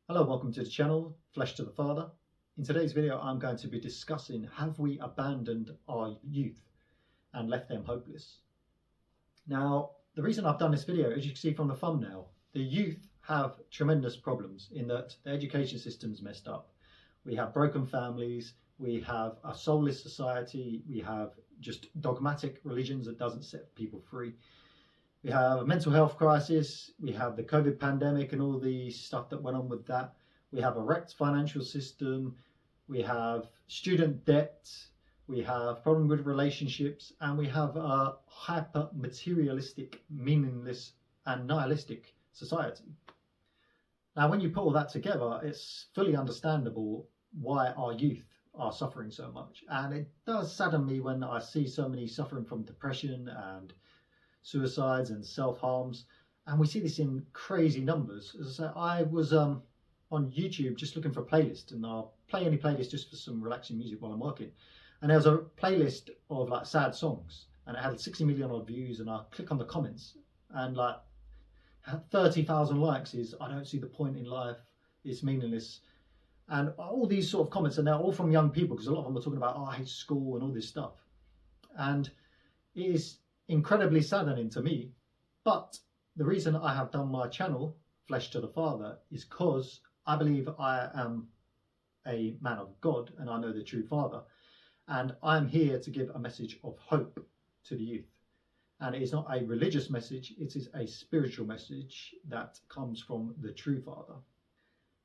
Hello, welcome to the channel, Flesh to the Father. In today's video, I'm going to be discussing, have we abandoned our youth and left them hopeless? Now, the reason I've done this video, as you can see from the thumbnail, the youth have tremendous problems in that the education system's messed up. We have broken families, we have a soulless society, we have just dogmatic religions that doesn't set people free. We have a mental health crisis, we have the COVID pandemic and all the stuff that went on with that. We have a wrecked financial system, we have student debt, we have problem with relationships, and we have a hyper materialistic, meaningless and nihilistic society. Now, when you put all that together, it's fully understandable why our youth are suffering so much. And it does sadden me when I see so many suffering from depression and suicides and self-harms, and we see this in crazy numbers. As I say, I was on YouTube just looking for a playlist, and I'll play any playlist just for some relaxing music while I'm working, and there was a playlist of like sad songs, and it had 60 million odd views, and I click on the comments and like 30,000 likes is I don't see the point in life, it's meaningless, and all these sort of comments, and they're all from young people because a lot of them are talking about, oh, I hate school and all this stuff. And it is incredibly saddening to me, but the reason I have done my channel Flesh to the Father is because I believe I am a man of God and I know the true Father, and I'm here to give a message of hope to the youth. And it is not a religious message, it is a spiritual message that comes from the true Father.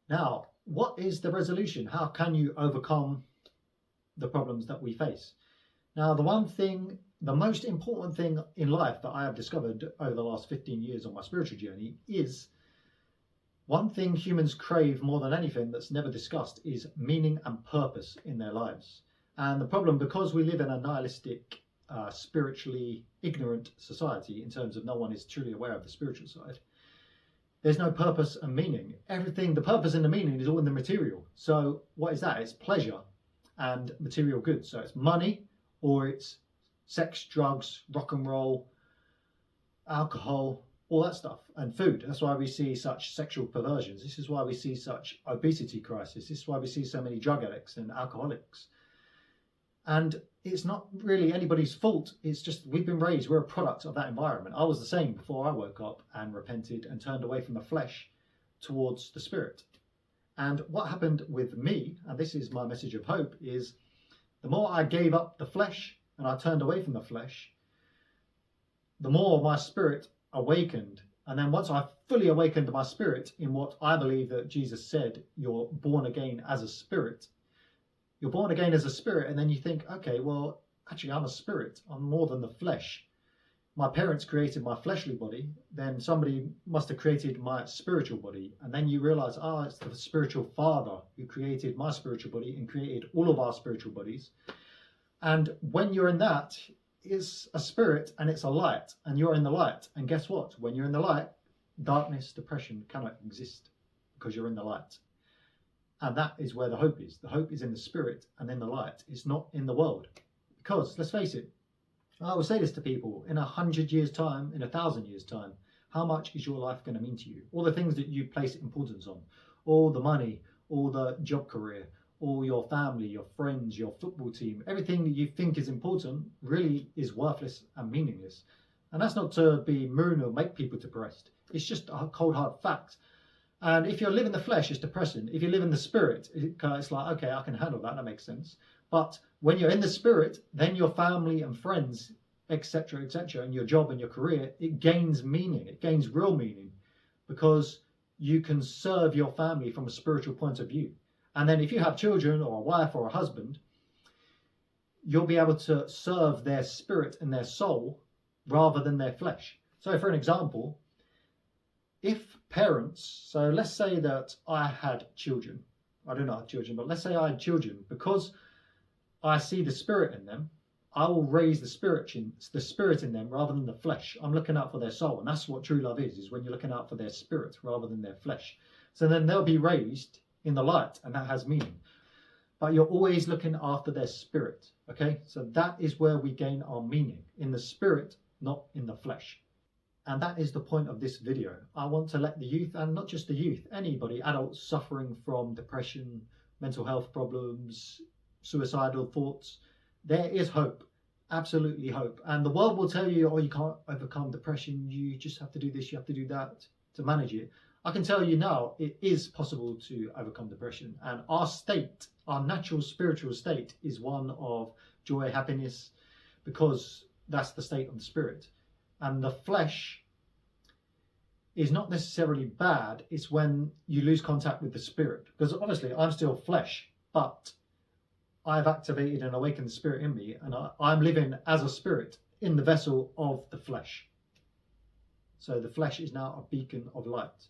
Now, what is the resolution? How can you overcome the problems that we face? Now, the most important thing in life that I have discovered over the last 15 years on my spiritual journey is one thing humans crave more than anything that's never discussed is meaning and purpose in their lives. And the problem, because we live in a nihilistic, spiritually ignorant society in terms of no one is truly aware of the spiritual side, there's no purpose and meaning. Everything, the purpose and the meaning is all in the material. So what is that? It's pleasure and material goods. So it's money, or it's sex, drugs, rock and roll, alcohol, all that stuff, and food. That's why we see such sexual perversions. This is why we see such obesity crisis. This is why we see so many drug addicts and alcoholics. And it's not really anybody's fault. It's just we've been raised, we're a product of that environment. I was the same before I woke up and repented and turned away from the flesh towards the spirit. And what happened with me, and this is my message of hope, is the more I gave up the flesh and I turned away from the flesh, the more my spirit awakened. And then once I fully awakened my spirit in what I believe that Jesus said, you're born again as a spirit. You're born again as a spirit, and then you think, okay, well, actually I'm a spirit. I'm more than the flesh. My parents created my fleshly body, then somebody must have created my spiritual body. And then you realize, it's the spiritual Father who created my spiritual body and created all of our spiritual bodies. And when you're in that, it's a spirit and it's a light, and you're in the light. And guess what? When you're in the light, darkness, depression cannot exist because you're in the light. And that is where the hope is. The hope is in the spirit and in the light. It's not in the world. Because, let's face it, I will say this to people, in 100 years' time, in 1,000 years' time, how much is your life going to mean to you? All the things that you place importance on, all the money, all the job career, all your family, your friends, your football team, everything that you think is important really is worthless and meaningless. And that's not to be moon or make people depressed. It's just a cold hard fact. And if you live in the flesh, it's depressing. If you live in the spirit, it's like, okay, I can handle that, that makes sense. But when you're in the spirit, then your family and friends, etc., and your job and your career, it gains meaning, it gains real meaning, because you can serve your family from a spiritual point of view. And then if you have children or a wife or a husband, you'll be able to serve their spirit and their soul rather than their flesh. So for an example, if parents, so let's say that I had children, I don't have children, but let's say I had children, because I see the spirit in them, I will raise the spirit in them rather than the flesh. I'm looking out for their soul, and that's what true love is when you're looking out for their spirit rather than their flesh. So then they'll be raised in the light, and that has meaning. But you're always looking after their spirit, okay? So that is where we gain our meaning, in the spirit, not in the flesh. And that is the point of this video. I want to let the youth, and not just the youth, anybody, adults suffering from depression, mental health problems, suicidal thoughts, there is hope. Absolutely hope. And the world will tell you, oh, you can't overcome depression, you just have to do this, you have to do that to manage it. I can tell you now, it is possible to overcome depression. And our state, our natural spiritual state, is one of joy, happiness, because that's the state of the spirit. And the flesh is not necessarily bad. It's when you lose contact with the spirit. Because obviously I'm still flesh, but I've activated and awakened the spirit in me, and I'm living as a spirit in the vessel of the flesh. So the flesh is now a beacon of light.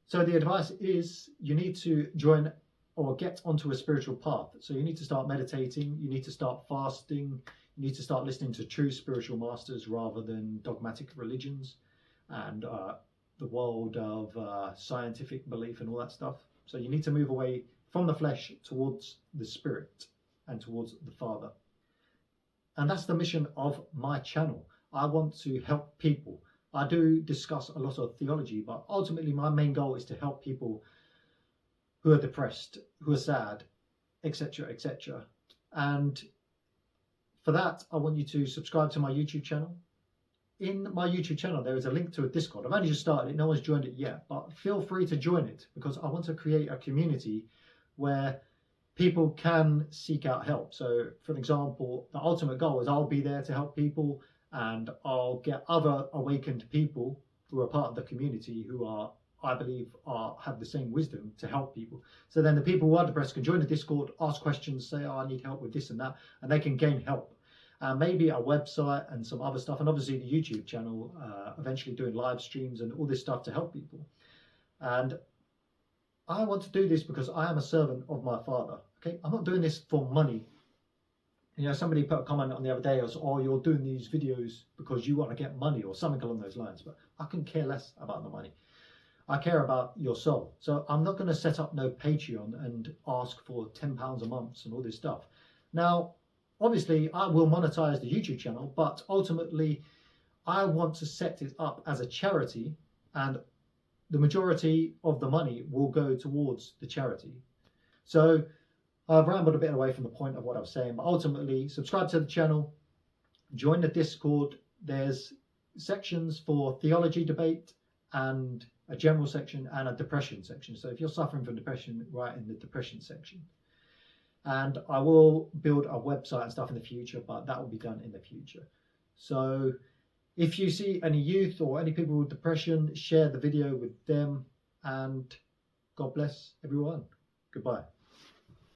So the advice is you need to join or get onto a spiritual path. So you need to start meditating, you need to start fasting, you need to start listening to true spiritual masters rather than dogmatic religions and the world of scientific belief and all that stuff. So you need to move away from the flesh towards the spirit and towards the Father. And that's the mission of my channel. I want to help people. I do discuss a lot of theology, but ultimately my main goal is to help people who are depressed, who are sad, etc., etc. And for that, I want you to subscribe to my YouTube channel. In my YouTube channel, there is a link to a Discord. I've only just started it, no one's joined it yet, but feel free to join it because I want to create a community where people can seek out help. So for example, the ultimate goal is I'll be there to help people, and I'll get other awakened people who are part of the community who are, I believe, have the same wisdom to help people. So then the people who are depressed can join the Discord, ask questions, say, oh, I need help with this and that, and they can gain help. Maybe a website and some other stuff, and obviously the YouTube channel, eventually doing live streams and all this stuff to help people. And I want to do this because I am a servant of my Father. Okay, I'm not doing this for money. You know, somebody put a comment on the other day, was, oh, you're doing these videos because you want to get money or something along those lines. But I can care less about the money. I care about your soul. So I'm not going to set up no Patreon and ask for £10 a month and all this stuff. Now, obviously, I will monetize the YouTube channel, but ultimately, I want to set it up as a charity, and the majority of the money will go towards the charity. So I've rambled a bit away from the point of what I was saying, but ultimately subscribe to the channel, join the Discord. There's sections for theology debate and a general section and a depression section. So if you're suffering from depression, write in the depression section. And I will build a website and stuff in the future, but that will be done in the future. So if you see any youth or any people with depression, share the video with them, and God bless everyone. Goodbye.